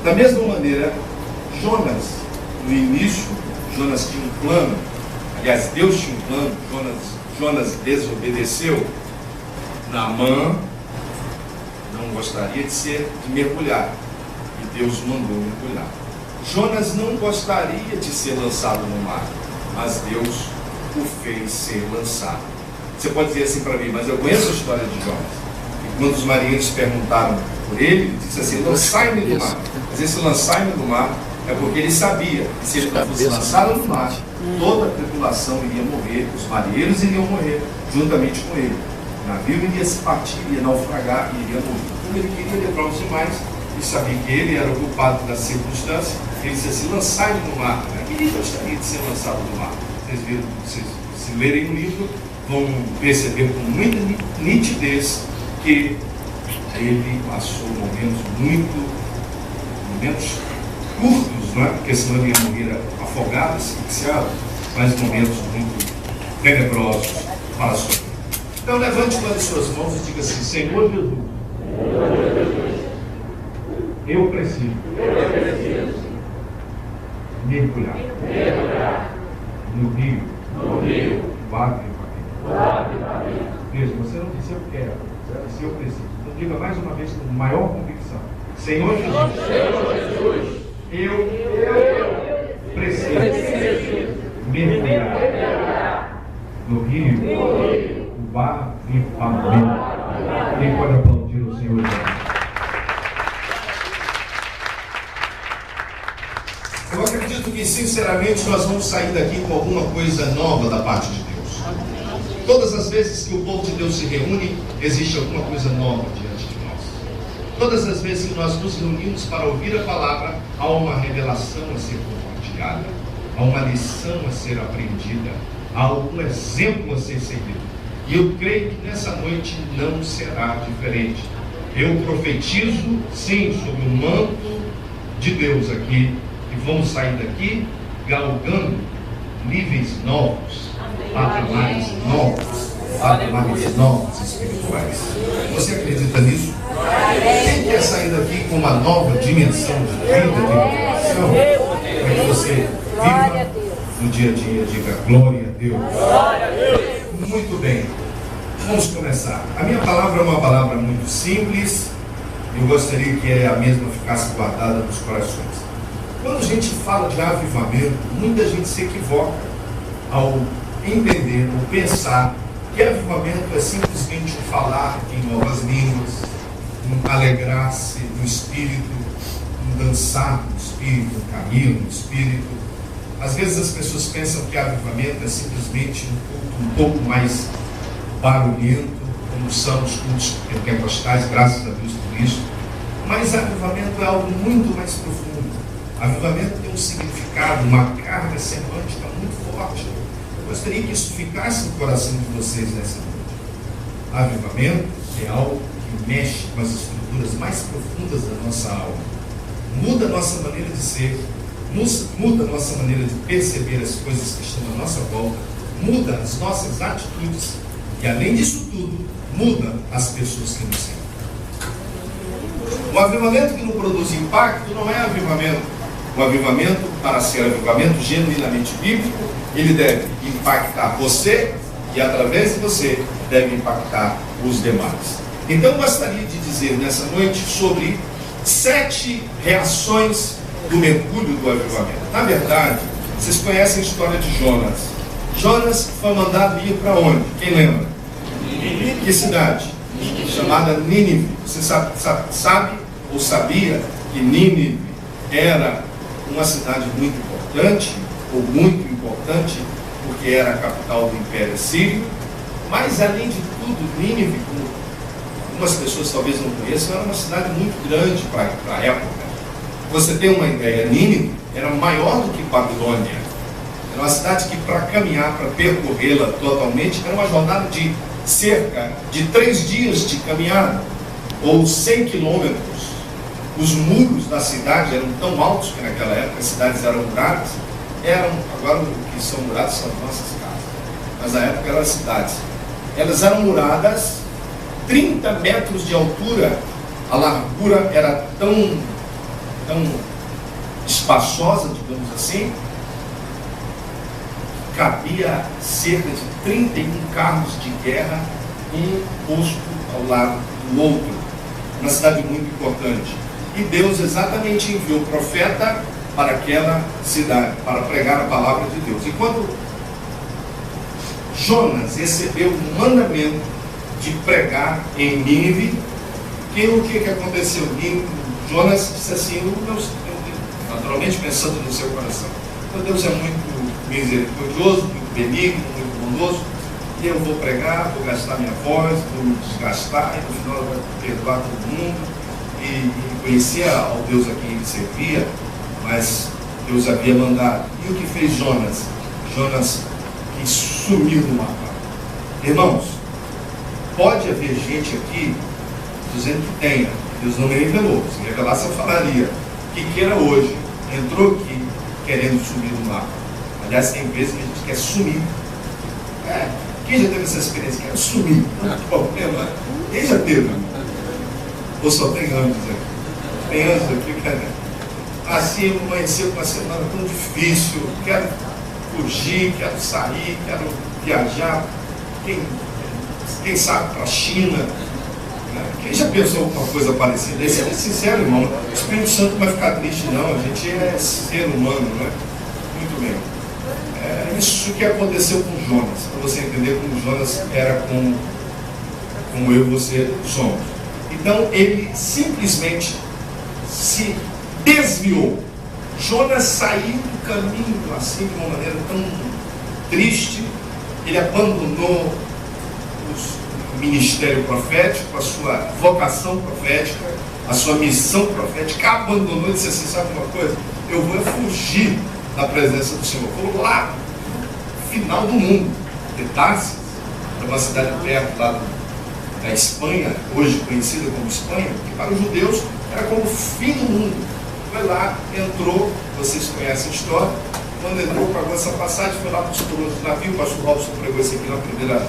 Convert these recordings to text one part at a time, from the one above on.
Da mesma maneira, Jonas, no início, Jonas tinha um plano, aliás, Deus tinha um plano, Jonas desobedeceu. Naamã não gostaria de mergulhar, e Deus mandou mergulhar. Jonas não gostaria de ser lançado no mar, mas Deus o fez ser lançado. Você pode dizer assim para mim, mas eu conheço a história de Jonas. E quando os marinheiros perguntaram por ele, ele disse assim: lançai-me do mar. Mas esse lançai-me do mar é porque ele sabia que se ele não fosse lançado no mar, toda a tripulação iria morrer, os marinheiros iriam morrer juntamente com ele. O navio iria se partir, iria naufragar e iria morrer. Então ele queria livrar os demais e sabia que ele era o culpado da circunstância. Ele disse assim: lançai-me no mar. Ele gostaria de ser lançado no mar. Vocês viram, se lerem o livro, vão perceber com muita nitidez que ele passou momentos curtos, não é? Porque senão ele ia morrer afogado, asfixiado, mas momentos muito tenebrosos para a sua vida. Então levante uma de suas mãos e diga assim: Senhor Jesus, eu preciso mergulhar no rio do Avivamento. Veja, você não disse eu quero, você disse eu preciso. Então diga mais uma vez com maior convicção: Senhor Jesus, eu preciso mergulhar no rio do Avivamento. Quem pode aplaudir o Senhor Jesus? Eu acredito que, sinceramente, nós vamos sair daqui com alguma coisa nova da parte de Deus. Todas as vezes que o povo de Deus se reúne, existe alguma coisa nova diante de nós. Todas as vezes que nós nos reunimos para ouvir a palavra, há uma revelação a ser compartilhada, há uma lição a ser aprendida, há algum exemplo a ser seguido. E eu creio que nessa noite não será diferente. Eu profetizo, sim, sobre o manto de Deus aqui, e vamos sair daqui galgando níveis novos, patamares novos espirituais. Você acredita nisso? Quem quer sair daqui com uma nova dimensão de vida, de revelação, para que você viva no dia a dia? Diga glória a Deus. Muito bem, vamos começar. A minha palavra é uma palavra muito simples. Eu gostaria que a mesma ficasse guardada nos corações. Quando a gente fala de avivamento, muita gente se equivoca ao entender ou pensar que avivamento é simplesmente um falar em novas línguas, um alegrar-se no Espírito, um dançar no Espírito, um caminho no Espírito. Às vezes as pessoas pensam que avivamento é simplesmente um culto um pouco mais barulhento, como são os cultos pentecostais, graças a Deus por isso. Mas avivamento é algo muito mais profundo. Avivamento tem um significado, uma carga semântica muito forte. Eu gostaria que isso ficasse no coração de vocês nessa noite. Avivamento é algo que mexe com as estruturas mais profundas da nossa alma. Muda a nossa maneira de ser, muda a nossa maneira de perceber as coisas que estão à nossa volta, muda as nossas atitudes e, além disso tudo, muda as pessoas que nos seguem. O avivamento que não produz impacto não é avivamento. O avivamento, para ser avivamento genuinamente bíblico, ele deve impactar você e, através de você, deve impactar os demais. Então, eu gostaria de dizer nessa noite sobre 7 reações do mergulho do avivamento. Na verdade, vocês conhecem a história de Jonas. Jonas foi mandado ir para onde? Quem lembra? Que cidade? Chamada Nínive. Você sabe ou sabia que Nínive era uma cidade muito importante, ou muito importante, porque era a capital do Império Sírio, mas além de tudo, Nínive, como algumas pessoas talvez não conheçam, era uma cidade muito grande para a época. Você tem uma ideia, Nínive era maior do que Babilônia. Era uma cidade que, para caminhar, para percorrê-la totalmente, era uma jornada de cerca de 3 dias de caminhada, ou 100 quilômetros. Os muros da cidade eram tão altos que naquela época as cidades eram muradas. Agora o que são muradas são as nossas casas. Mas na época eram as cidades. Elas eram muradas 30 metros de altura. A largura era tão tão espaçosa, digamos assim, cabia cerca de 31 carros de guerra, um posto ao lado do outro, uma cidade muito importante. E Deus exatamente enviou o profeta para aquela cidade, para pregar a palavra de Deus. E quando Jonas recebeu o mandamento de pregar em Nínive, o que aconteceu? Jonas disse assim, naturalmente pensando no seu coração, meu Deus é muito misericordioso, muito benigno, muito bondoso, e eu vou pregar, vou gastar minha voz, vou me desgastar, e no final eu vou perdoar todo mundo. E conhecia ao Deus a quem ele servia, mas Deus havia mandado. E o que fez Jonas? Jonas que sumiu do mapa. Irmãos, pode haver gente aqui dizendo que tenha, Deus não me revelou, se revelasse eu falaria, que queira hoje, entrou aqui querendo sumir do mapa. Aliás, tem vezes que a gente quer sumir. Quem já teve essa experiência? Quer sumir, não tem problema. Quem já teve? Ou só tem anos aqui? Tem anos aqui, cara. Assim, amanheceu com uma semana tão difícil, quero fugir, quero sair, quero viajar. Quem sabe para a China? Quem já pensou alguma coisa parecida? Esse é sincero, irmão. O Espírito Santo não vai ficar triste, não. A gente é ser humano, não é? Muito bem. Isso que aconteceu com Jonas, para você entender como Jonas era como eu e você somos. Então ele simplesmente se desviou. Jonas saiu do caminho assim de uma maneira tão triste. Ele abandonou o ministério profético, a sua vocação profética, a sua missão profética, abandonou e disse assim, sabe uma coisa? Eu vou fugir da presença do Senhor. Vou lá, final do mundo, de Tarsis, uma cidade perto lá da Espanha, hoje conhecida como Espanha, que para os judeus era como o fim do mundo. Foi lá, entrou, vocês conhecem a história, quando entrou, pagou essa passagem, foi lá para os colonos do navio, o pastor Robson pregou isso aqui na primeira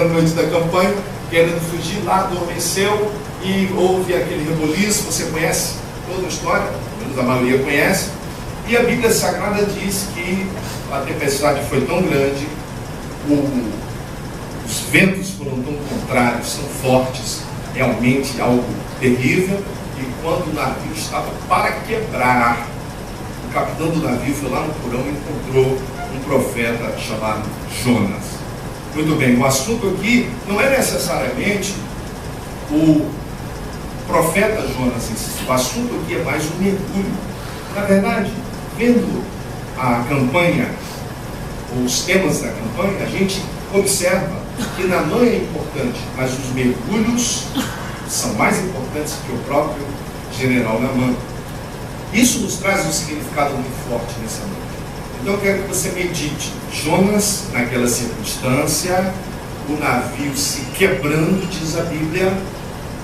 noite da campanha, querendo fugir lá, adormeceu e houve aquele reboliço, você conhece toda a história, pelo menos a maioria conhece, e a Bíblia Sagrada diz que a tempestade foi tão grande, os ventos foram tão contrários, tão fortes, realmente algo terrível, e quando o navio estava para quebrar, o capitão do navio foi lá no porão e encontrou um profeta chamado Jonas. Muito bem, o assunto aqui não é necessariamente o profeta Jonas, o assunto aqui é mais um mergulho. Na verdade, vendo a campanha, os temas da campanha, a gente observa que Naamã é importante, mas os mergulhos são mais importantes que o próprio general Naamã. Isso nos traz um significado muito forte nessa noite. Então eu quero que você medite. Jonas, naquela circunstância, o navio se quebrando, diz a Bíblia,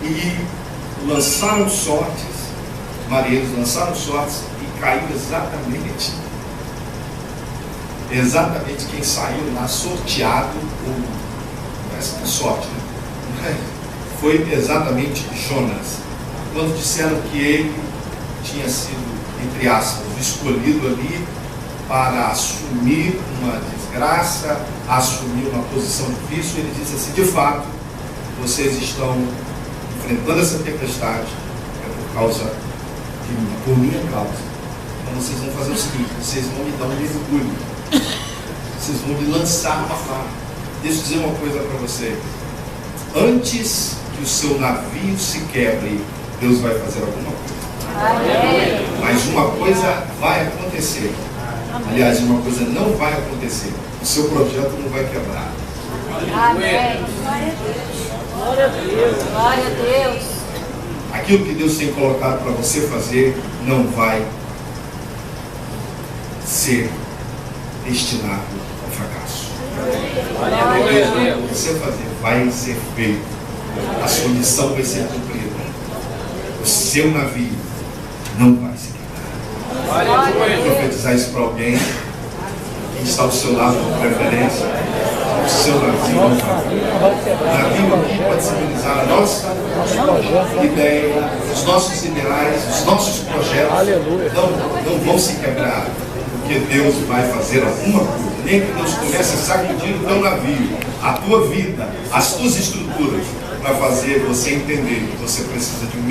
e lançaram sortes, marinheiros lançaram sortes e caiu exatamente quem saiu lá sorteado, parece que é sorte, né? Foi exatamente Jonas. Quando disseram que ele tinha sido, entre aspas, escolhido ali para assumir uma desgraça, assumir uma posição difícil, ele disse assim, de fato, vocês estão enfrentando essa tempestade, é por minha causa. Então vocês vão fazer o seguinte, vocês vão me dar um mergulho, vocês vão me lançar no mar. Deixa eu dizer uma coisa para você, antes que o seu navio se quebre, Deus vai fazer alguma coisa. Amém. Mas uma coisa vai acontecer. Aliás, uma coisa não vai acontecer. O seu projeto não vai quebrar. Amém. Glória a Deus. Glória a Deus. Aquilo que Deus tem colocado para você fazer não vai ser destinado ao fracasso. O que você fazer vai ser feito. A sua missão vai ser cumprida. O seu navio não vai se quebrar. Vou profetizar isso para alguém que está ao seu lado, de preferência. o seu navio não vai. O navio aqui pode simbolizar a nossa ideia, os nossos ideais, os nossos projetos. Não vão se quebrar, porque Deus vai fazer alguma coisa. Nem que Deus comece a sacudir o teu navio, a tua vida, as tuas estruturas, para fazer você entender que você precisa de um